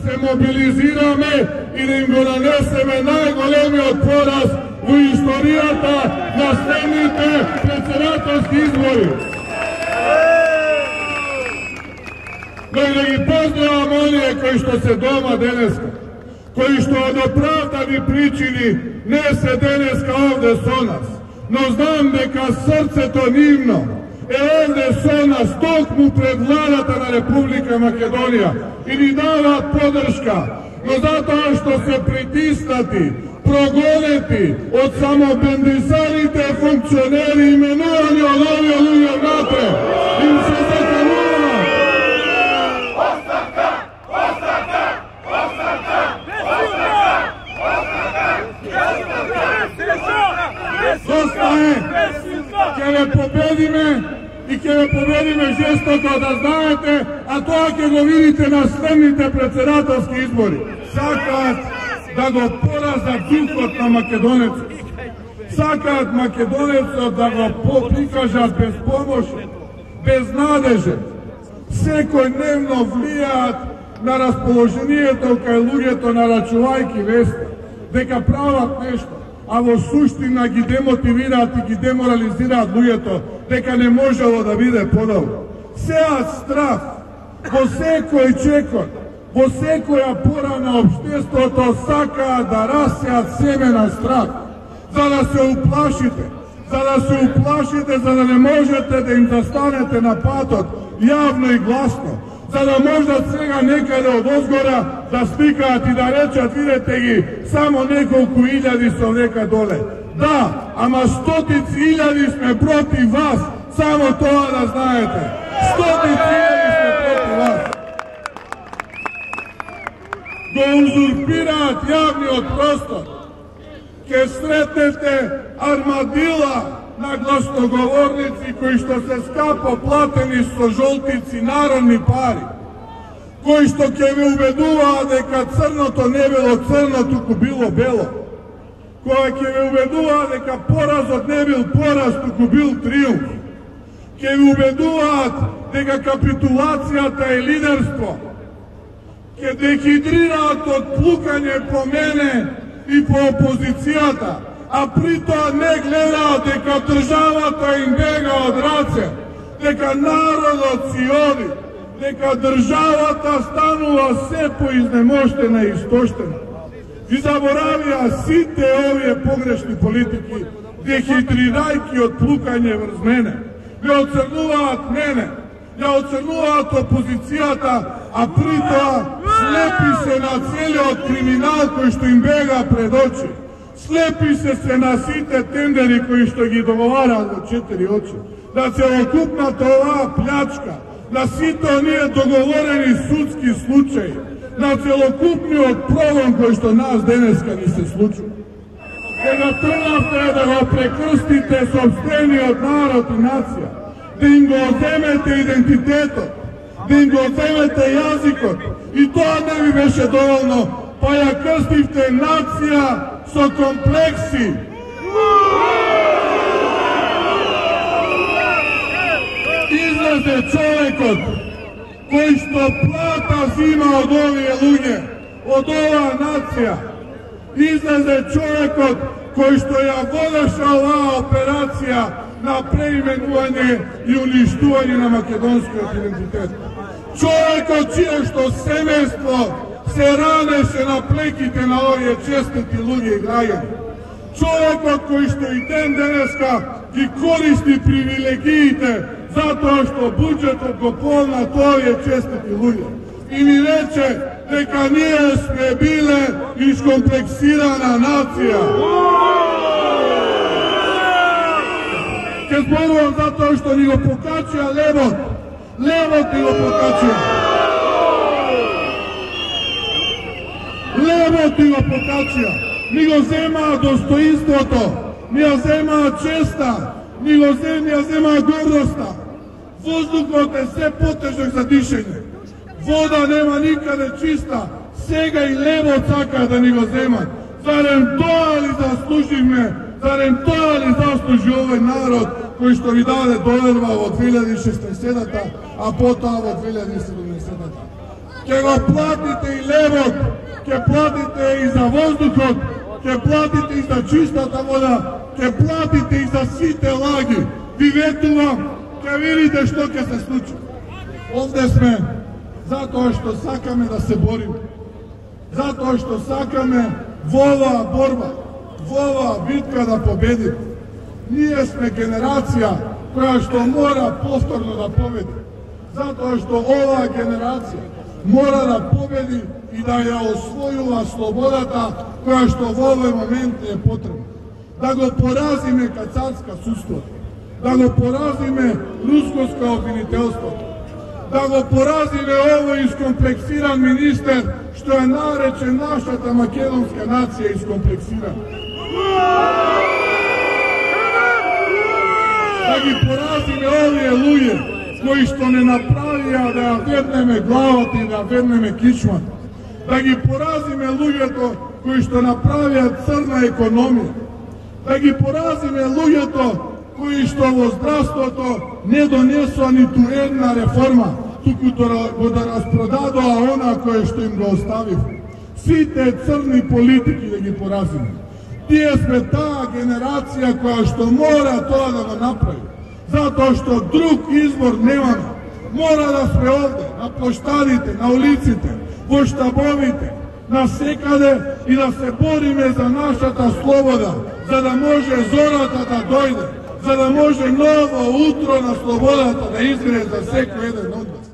се мобилизираме и да им го нанесеме најголемиот пораз во историјата на следните председателски избори. Но и да ги поздравам оние кои што се дома денеска, кои што од оправдани причини не се денеска овде со нас, но знам дека срцето нивно е овде со нас токму пред владата на Република Македонија и ни даваат подршка, но затоа што се притиснати, прогонети од самобендисаните функционери именувани од овие луѓе внатре, им се заканува. Доста е! Ќе ве победиме и ќе ве победиме жестоко, да знаете, а тоа ќе го видите на следните председателски избори. Сакаат да го поразат духот на македонецот. Сакаат македонецот да го прикажат безпомошен, безнадежен. Секој дневно влијаат на расположението кај луѓето, нарачувајки вести дека прават нешто, а во суштина ги демотивираат и ги деморализираат луѓето дека не можело да биде подобро. Сеат страх во секој чекор, во секоја пора на општеството, сакаат да расеат семе на страх, за да се уплашите, за да не можете да им застанете на патот јавно и гласно, за да можат сега некаде од озгора да сликаат и да речат, видете ги, само неколку илјади со века доле. Да, ама стотици илјади сме против вас, само тоа да знаете. Стотици илјади сме против вас. Го узурпираат јавниот простор. Ке сретнете армадила на гласноговорници кои што се скапо платени со жолтици народни пари, кои што ќе ве убедуваат дека црното не било црно, туку било бело, кои ќе ве убедуваат дека поразот не бил пораз, туку бил триумф, ќе ве убедуваат дека капитулацијата е лидерство, ќе дехидрираат од плукање по мене и по опозицијата, а при тоа не гледаат дека државата им бега од раце, дека народот си оди, дека државата станува се поизнемоштена и истоштена. И заборавија сите овие погрешни политики, дехидрирајќи од плукање врз мене. Ја оцрнуваат мене, ја оцрнуваат опозицијата, а при тоа слепи се на целиот криминал кој што им бега пред очи. Слепи се на сите тендери кои што ги договараат во 4 очи. На целокупната оваа плячка, на сите оние договорени судски случаи, на целокупниот прогон кој што нас денеска ни се случува. Дека тргнавте да го прекрстите сопствениот народ и нација, да им го одземете идентитетот, да им го одземете јазикот, и тоа не ви беше доволно, па ја крстивте нација со комплекси. Излезе човекот кој што плата зима од овие луѓе, од оваа нација. Излезе човекот кој што ја водеше оваа операција на преименување и уништување на македонскиот идентитет. Човекот чие што семејство се ранеше на плеките на овие честити луѓе и граѓани. Човекот кој што и ден денеска ги користи привилегиите затоа што буџетот го полнат овие честити луѓе. И ни рече дека ние сме биле искомплексирана нација. Ке зборувам затоа што ни го покачија левот. Левот ни го покачија. Левот ни го покачија. Ни го земаа достоинството, ни ја земаа честа, ни ја земаа гордоста. Воздухот е се потежок за дишење. Вода нема никаде чиста. Сега и левот сака да ни го земат. Зарем тоа ли заслуживме? Зарем тоа ли заслужи овој народ кој што ви даде доверба во 2016-та, а потоа во 2017-та? Ке го платите и левот, ке платите и за воздухот, ке платите и за чистата вода, ке платите и за сите лаги. Ви ветувам, ке видите што ќе се случи. Овде сме затоа што сакаме да се бориме. Затоа што сакаме во оваа борба, во оваа битка да победиме. Ние сме генерација која што мора повторно да победи. Затоа што оваа генерација мора да победи и да ја освојува слободата која што во овој момент е потребна. Да го поразиме кацарска судство, да го поразиме рускоско обвинителство, да го поразиме овој искомплексиран министер што е наречен нашата македонска нација искомплексирана. Да ги поразиме овие луѓе кои што не направија да ја вернеме главата и да ја вернеме кичмата. Да ги поразиме луѓето кои што направија црна економија. Да ги поразиме луѓето кои што во здравството не донесоа ниту една реформа, туку го да распродадоа она кое што им го оставив. Сите црни политики да ги поразиме. Тие сме таа генерација која што мора тоа да го направи. Затоа што друг избор немаме. Мора да сме овде, на площадите, на улиците, во штабовите, на секаде и да се бориме за нашата слобода, за да може зората да дојде, за да може ново утро на слободата да изгре за секој еден од нас.